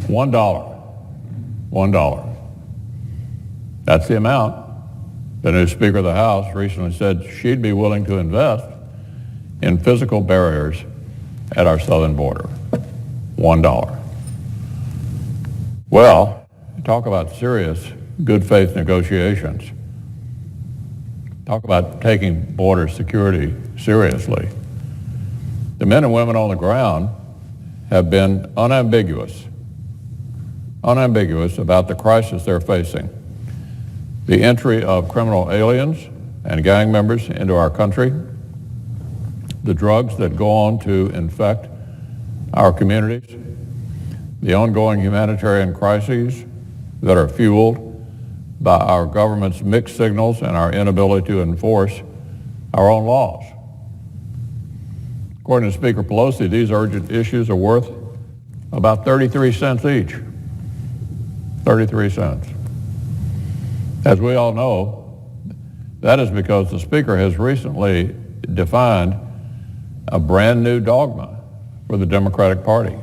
$1. $1. That's the amount the new Speaker of the House recently said she'd be willing to invest in physical barriers at our southern border. $1. Well, talk about serious good faith negotiations. Talk about taking border security seriously. The men and women on the ground have been unambiguous about the crisis they're facing. The entry of criminal aliens and gang members into our country, the drugs that go on to infect our communities, the ongoing humanitarian crises that are fueled by our government's mixed signals and our inability to enforce our own laws. According to Speaker Pelosi, these urgent issues are worth about 33 cents each. 33 cents. As we all know, that is because the Speaker has recently defined a brand new dogma for the Democratic Party.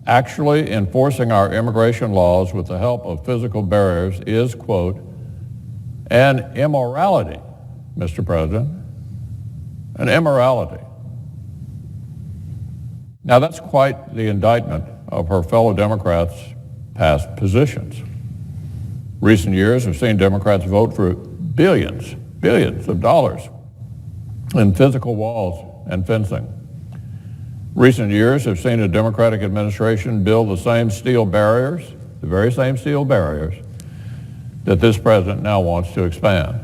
Actually enforcing our immigration laws with the help of physical barriers is, quote, an immorality, Mr. President, an immorality. Now that's quite the indictment of her fellow Democrats' past positions. Recent years have seen Democrats vote for billions of dollars in physical walls and fencing. Recent years have seen a Democratic administration build the same steel barriers, the very same steel barriers, that this president now wants to expand.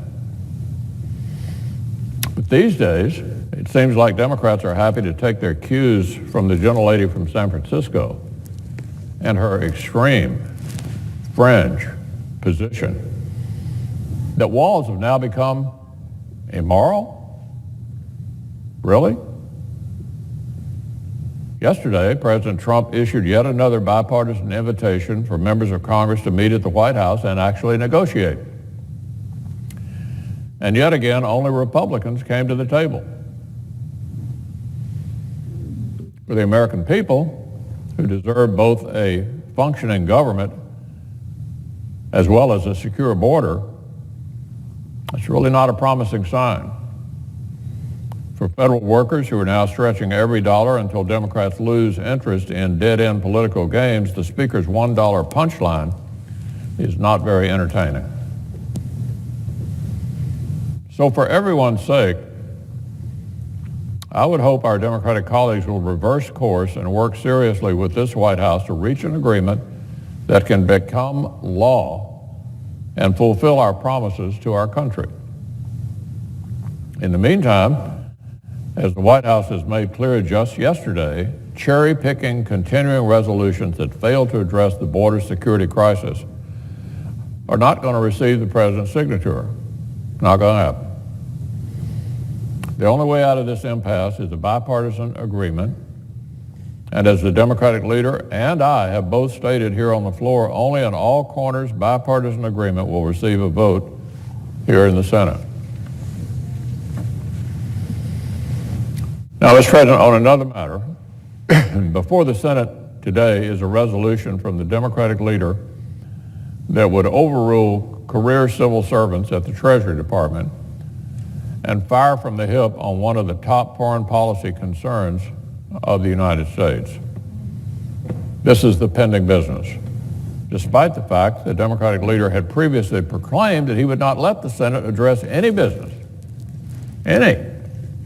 But these days, it seems like Democrats are happy to take their cues from the gentlelady from San Francisco and her extreme fringe position that walls have now become immoral? Really? Yesterday, President Trump issued yet another bipartisan invitation for members of Congress to meet at the White House and actually negotiate. And yet again, only Republicans came to the table. For the American people, who deserve both a functioning government as well as a secure border, it's really not a promising sign. For federal workers who are now stretching every dollar until Democrats lose interest in dead-end political games, the Speaker's $1 punchline is not very entertaining. So for everyone's sake, I would hope our Democratic colleagues will reverse course and work seriously with this White House to reach an agreement that can become law and fulfill our promises to our country. In the meantime, as the White House has made clear just yesterday, cherry-picking continuing resolutions that fail to address the border security crisis are not going to receive the president's signature. Not going to happen. The only way out of this impasse is a bipartisan agreement. And as the Democratic leader and I have both stated here on the floor, only an all-corners bipartisan agreement will receive a vote here in the Senate. Now, Mr. President, on another matter, before the Senate today is a resolution from the Democratic leader that would overrule career civil servants at the Treasury Department and fire from the hip on one of the top foreign policy concerns of the United States. This is the pending business, despite the fact the Democratic leader had previously proclaimed that he would not let the Senate address any business,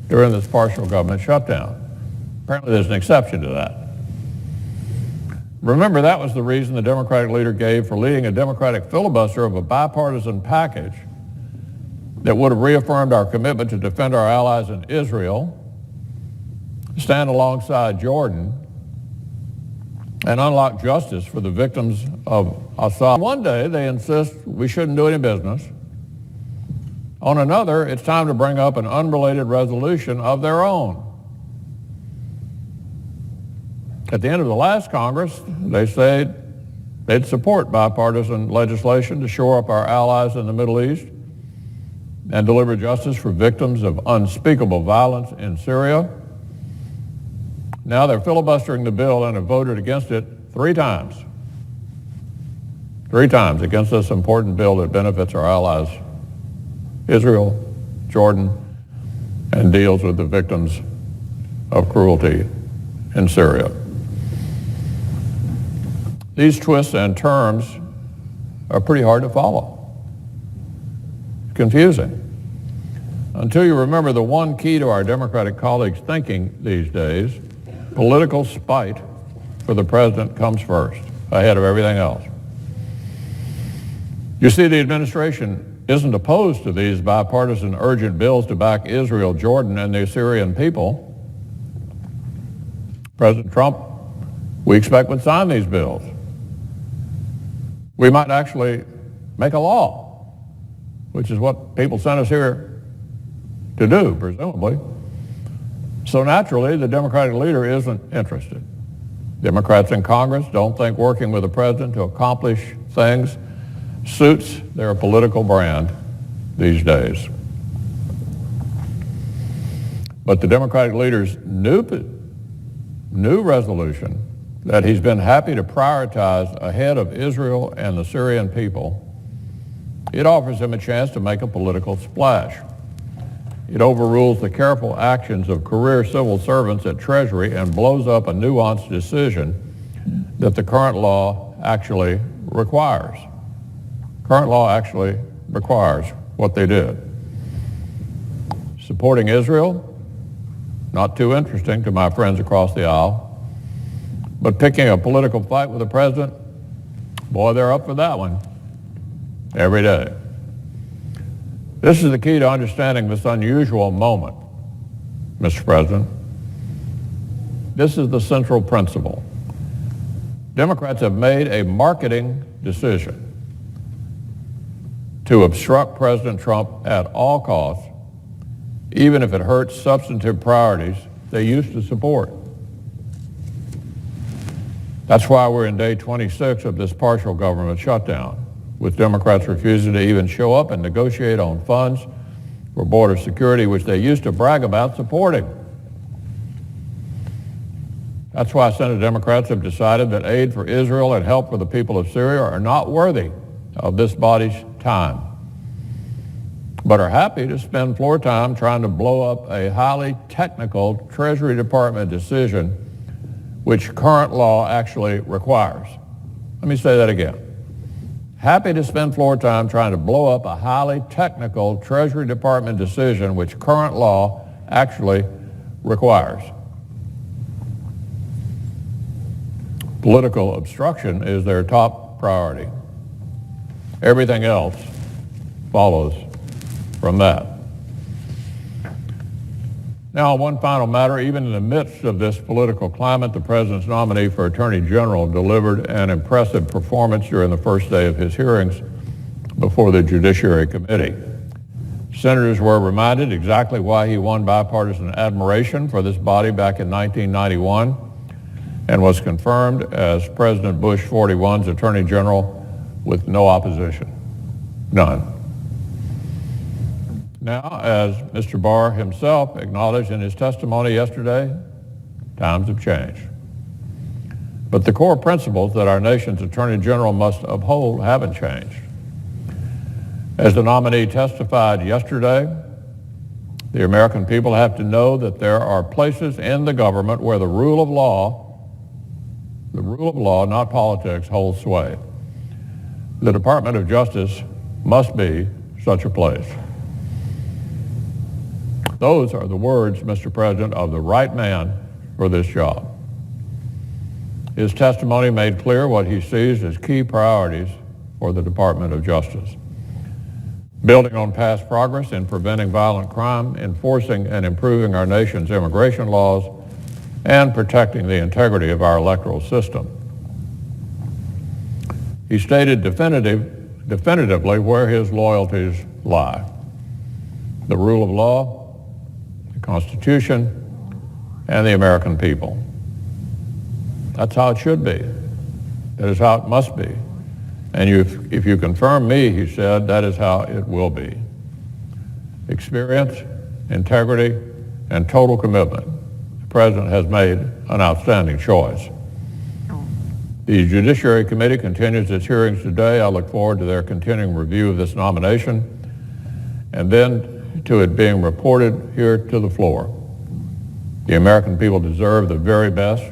during this partial government shutdown. Apparently there's an exception to that. Remember, that was the reason the Democratic leader gave for leading a Democratic filibuster of a bipartisan package that would have reaffirmed our commitment to defend our allies in Israel, stand alongside Jordan, and unlock justice for the victims of Assad. One day they insist we shouldn't do any business. On another, it's time to bring up an unrelated resolution of their own. At the end of the last Congress, they said they'd support bipartisan legislation to shore up our allies in the Middle East and deliver justice for victims of unspeakable violence in Syria. Now they're filibustering the bill and have voted against it three times against this important bill that benefits our allies, Israel, Jordan, and deals with the victims of cruelty in Syria. These twists and turns are pretty hard to follow. It's confusing. Until you remember the one key to our Democratic colleagues' thinking these days, political spite for the president comes first, ahead of everything else. You see, the administration isn't opposed to these bipartisan urgent bills to back Israel, Jordan, and the Syrian people. President Trump, we expect, would sign these bills. We might actually make a law, which is what people sent us here to do, presumably. So naturally, the Democratic leader isn't interested. Democrats in Congress don't think working with the president to accomplish things suits their political brand these days. But the Democratic leader's new resolution that he's been happy to prioritize ahead of Israel and the Syrian people, it offers him a chance to make a political splash. It overrules the careful actions of career civil servants at Treasury and blows up a nuanced decision that the current law actually requires. Current law actually requires what they did. Supporting Israel, not too interesting to my friends across the aisle, but picking a political fight with the president, boy, they're up for that one every day. This is the key to understanding this unusual moment, Mr. President. This is the central principle. Democrats have made a marketing decision to obstruct President Trump at all costs, even if it hurts substantive priorities they used to support. That's why we're in day 26 of this partial government shutdown, with Democrats refusing to even show up and negotiate on funds for border security, which they used to brag about supporting. That's why Senate Democrats have decided that aid for Israel and help for the people of Syria are not worthy of this body's time, but are happy to spend floor time trying to blow up a highly technical Treasury Department decision which current law actually requires. Let me say that again. Happy to spend floor time trying to blow up a highly technical Treasury Department decision which current law actually requires. Political obstruction is their top priority. Everything else follows from that. Now, one final matter. Even in the midst of this political climate, the president's nominee for Attorney General delivered an impressive performance during the first day of his hearings before the Judiciary Committee. Senators were reminded exactly why he won bipartisan admiration for this body back in 1991 and was confirmed as President Bush 41's Attorney General with no opposition. None. Now, as Mr. Barr himself acknowledged in his testimony yesterday, times have changed. But the core principles that our nation's Attorney General must uphold haven't changed. As the nominee testified yesterday, the American people have to know that there are places in the government where the rule of law, not politics, holds sway. The Department of Justice must be such a place. Those are the words, Mr. President, of the right man for this job. His testimony made clear what he sees as key priorities for the Department of Justice. Building on past progress in preventing violent crime, enforcing and improving our nation's immigration laws, and protecting the integrity of our electoral system. He stated definitively where his loyalties lie: the rule of law, the Constitution, and the American people. That's how it should be. That is how it must be. And if you confirm me, he said, that is how it will be. Experience, integrity, and total commitment. The President has made an outstanding choice. The Judiciary Committee continues its hearings today. I look forward to their continuing review of this nomination and then to it being reported here to the floor. The American people deserve the very best.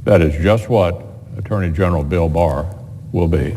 That is just what Attorney General Bill Barr will be.